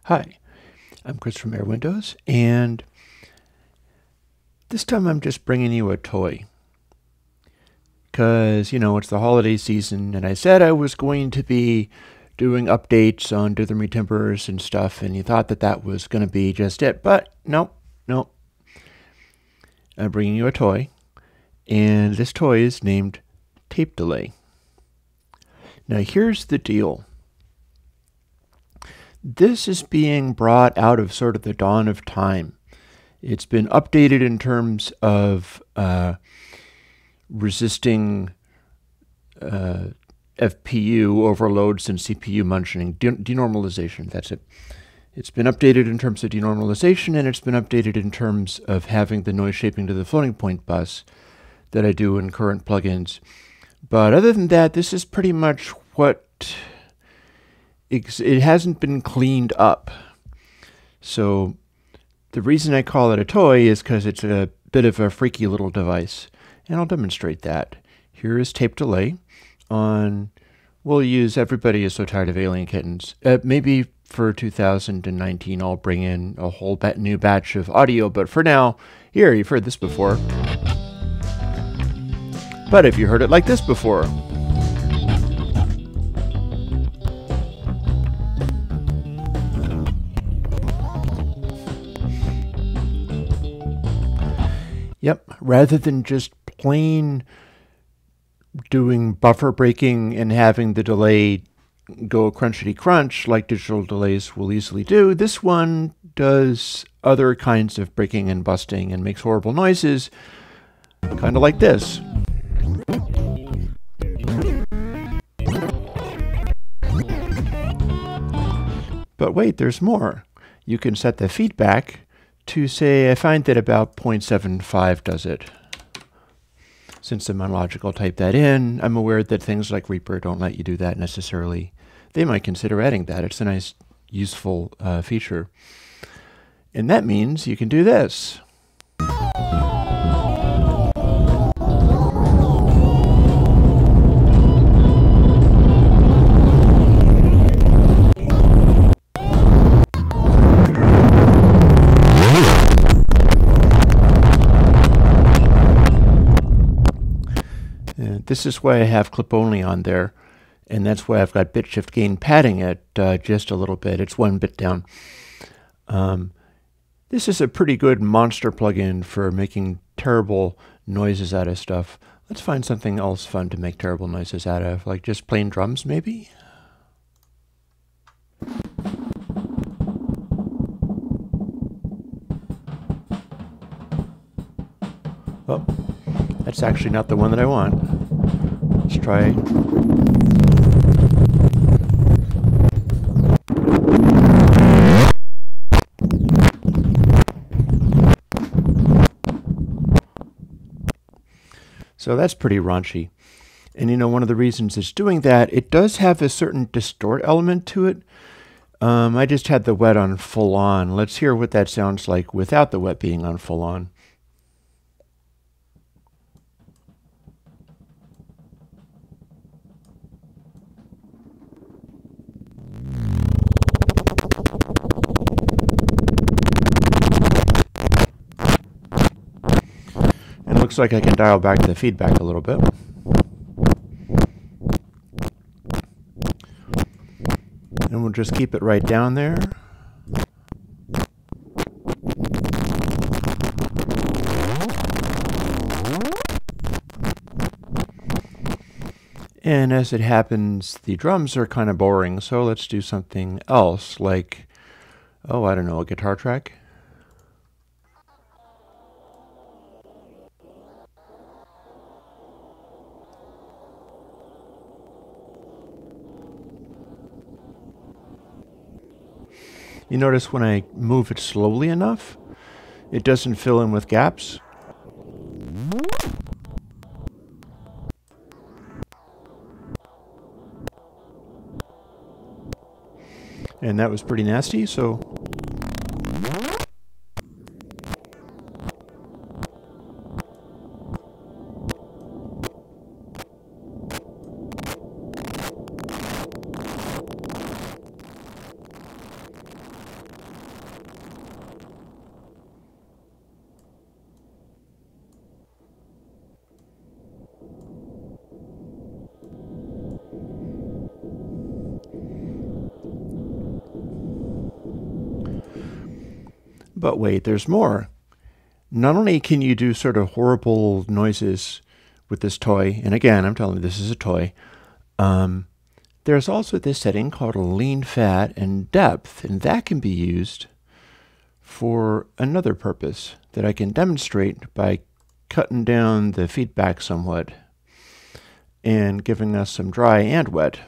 Hi, I'm Chris from Airwindows, and this time I'm just bringing you a toy. Because, it's the holiday season, and I said I was going to be doing updates on Dithering Timbers and stuff, and you thought that that was going to be just it, but nope. I'm bringing you a toy, and this toy is named TapeDelay. Now here's the deal. This is being brought out of sort of the dawn of time. It's been updated in terms of resisting FPU overloads and CPU munching, denormalization, that's it. It's been updated in terms of denormalization, and it's been updated in terms of having the noise shaping to the floating point bus that I do in current plugins. But other than that, this is pretty much what it hasn't been cleaned up. So the reason I call it a toy is because it's a bit of a freaky little device. And I'll demonstrate that. Here is TapeDelay on, we'll use Everybody Is So Tired of Alien Kittens. Maybe for 2019 I'll bring in a whole new batch of audio, but for now, here, you've heard this before. But if you heard it like this before, yep, rather than just plain doing buffer breaking and having the delay go crunchity crunch like digital delays will easily do, this one does other kinds of breaking and busting and makes horrible noises, kind of like this. But wait, there's more. You can set the feedback to say, I find that about 0.75 does it. Since I'm unlogic, I'll type that in. I'm aware that things like Reaper don't let you do that necessarily. They might consider adding that. It's a nice, useful feature. And that means you can do this. This is why I have clip only on there, and that's why I've got bit shift gain padding it just a little bit. It's 1 bit down. This is a pretty good monster plugin for making terrible noises out of stuff. Let's find something else fun to make terrible noises out of, like just plain drums maybe? Oh, that's actually not the one that I want. Let's try. So that's pretty raunchy. And one of the reasons it's doing that, it does have a certain distort element to it. I just had the wet on full on. Let's hear what that sounds like without the wet being on full on. Looks like I can dial back the feedback a little bit. And we'll just keep it right down there. And as it happens, the drums are kind of boring, so let's do something else, like, oh, I don't know, a guitar track. You notice when I move it slowly enough, it doesn't fill in with gaps. And that was pretty nasty, so But wait, there's more. Not only can you do sort of horrible noises with this toy, and again, I'm telling you, this is a toy, there's also this setting called lean fat and depth, and that can be used for another purpose that I can demonstrate by cutting down the feedback somewhat and giving us some dry and wet.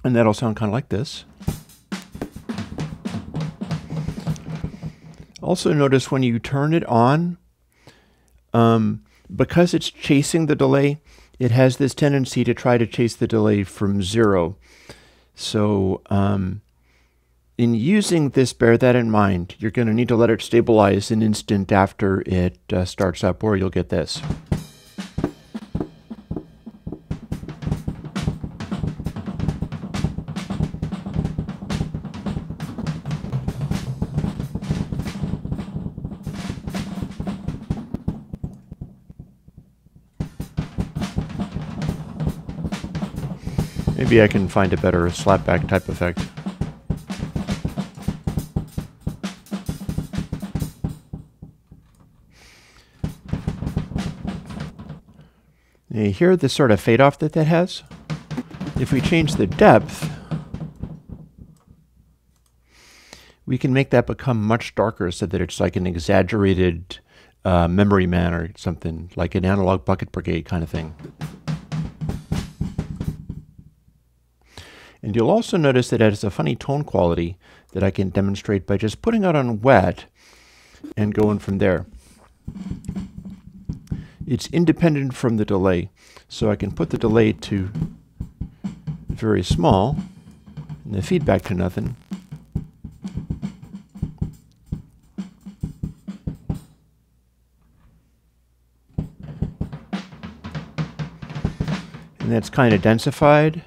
And that'll sound kind of like this. Also notice when you turn it on, because it's chasing the delay, it has this tendency to try to chase the delay from 0. So in using this, bear that in mind. You're going to need to let it stabilize an instant after it starts up, or you'll get this. Maybe I can find a better slapback type effect. You hear the sort of fade off that has? If we change the depth, we can make that become much darker so that it's like an exaggerated memory man or something, like an analog bucket brigade kind of thing. And you'll also notice that it has a funny tone quality that I can demonstrate by just putting it on wet and going from there. It's independent from the delay, so I can put the delay to very small and the feedback to nothing. And that's kind of densified.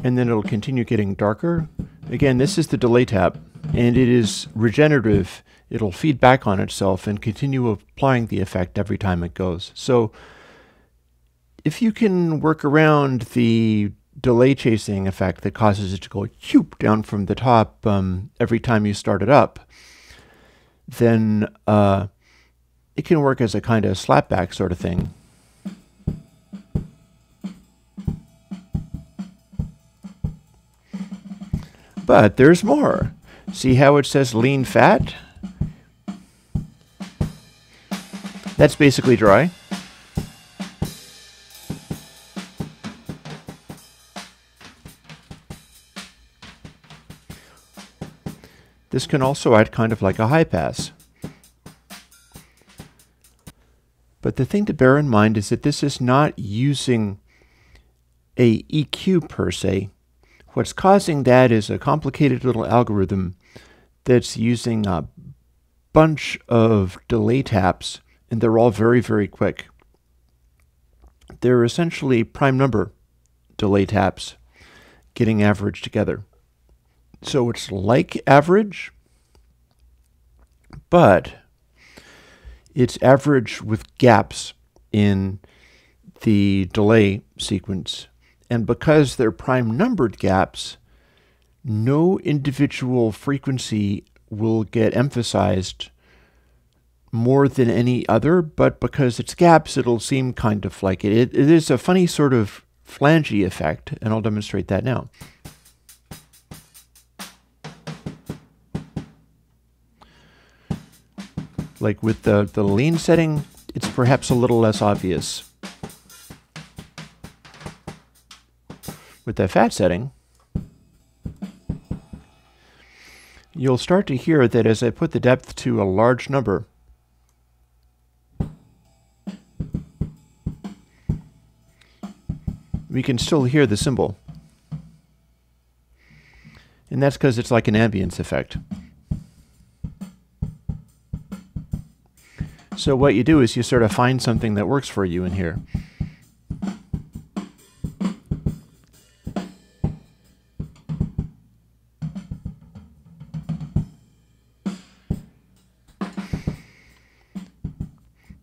And then it'll continue getting darker. Again, this is the delay tap, and it is regenerative. It'll feed back on itself and continue applying the effect every time it goes. So if you can work around the delay chasing effect that causes it to go whoop down from the top every time you start it up, then it can work as a kind of slapback sort of thing. But there's more. See how it says lean fat? That's basically dry. This can also act kind of like a high pass. But the thing to bear in mind is that this is not using a EQ per se. What's causing that is a complicated little algorithm that's using a bunch of delay taps, and they're all very, very quick. They're essentially prime number delay taps getting averaged together. So it's like average, but it's average with gaps in the delay sequence. And because they're prime numbered gaps, no individual frequency will get emphasized more than any other, but because it's gaps, it'll seem kind of like it. It is a funny sort of flangey effect, and I'll demonstrate that now. Like with the lean setting, it's perhaps a little less obvious. With the fat setting, you'll start to hear that as I put the depth to a large number, we can still hear the cymbal. And that's because it's like an ambience effect. So what you do is you sort of find something that works for you in here.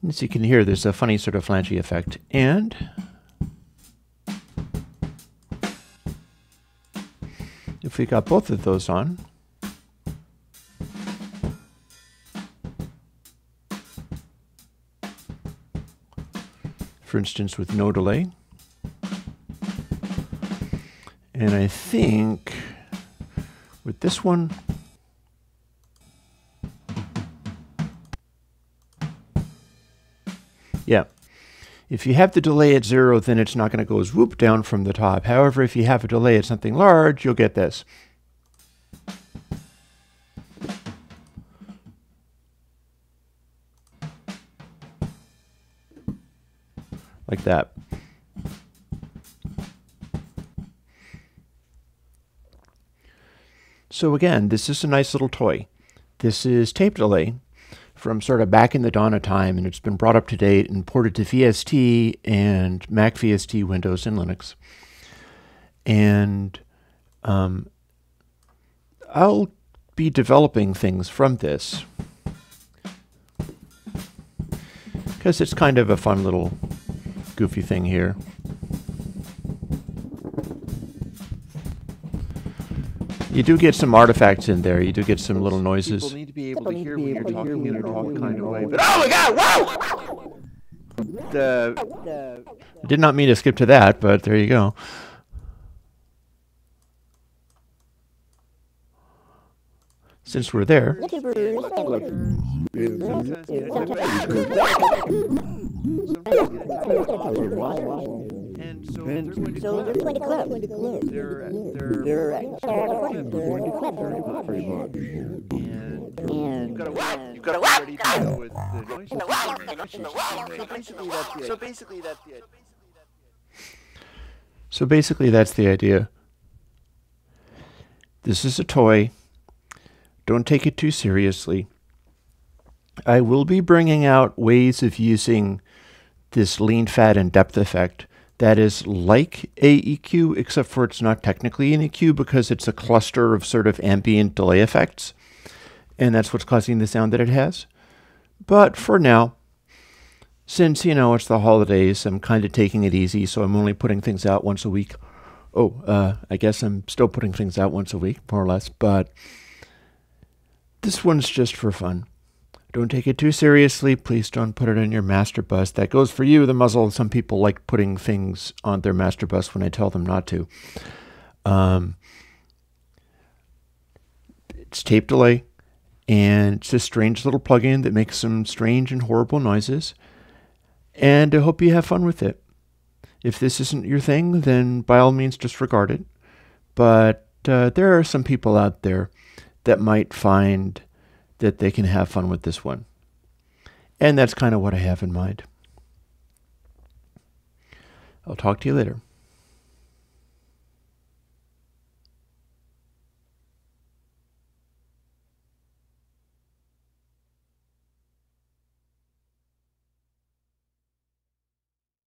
As you can hear, there's a funny sort of flangey effect. And if we got both of those on, for instance with no delay, and I think with this one, yeah, if you have the delay at 0, then it's not going to go swoop down from the top. However, if you have a delay at something large, you'll get this. Like that. So again, this is a nice little toy. This is TapeDelay from sort of back in the dawn of time, and it's been brought up to date and ported to VST and Mac VST, Windows, and Linux. And I'll be developing things from this because it's kind of a fun little goofy thing here. You do get some artifacts in there. You do get some little noises. People need to be able to hear when you're talking in a normal kind of way. But oh my God! Whoa! I did not mean to skip to that, but there you go. Since we're there. And so they're going to clip. They're going to clip very much. And you've got to ready to go with the noises. So basically that's the idea. So basically that's the idea. This is a toy. Don't take it too seriously. I will be bringing out ways of using this lean, fat, and depth effect that is like a EQ, except for it's not technically an EQ because it's a cluster of sort of ambient delay effects. And that's what's causing the sound that it has. But for now, since, you know, it's the holidays, I'm kind of taking it easy, so I'm only putting things out once a week. I guess I'm still putting things out once a week, more or less, but this one's just for fun. Don't take it too seriously. Please don't put it in your master bus. That goes for you, the muzzle. Some people like putting things on their master bus when I tell them not to. It's TapeDelay, and it's a strange little plugin that makes some strange and horrible noises. And I hope you have fun with it. If this isn't your thing, then by all means disregard it. But there are some people out there that might find that they can have fun with this one. And that's kind of what I have in mind. I'll talk to you later.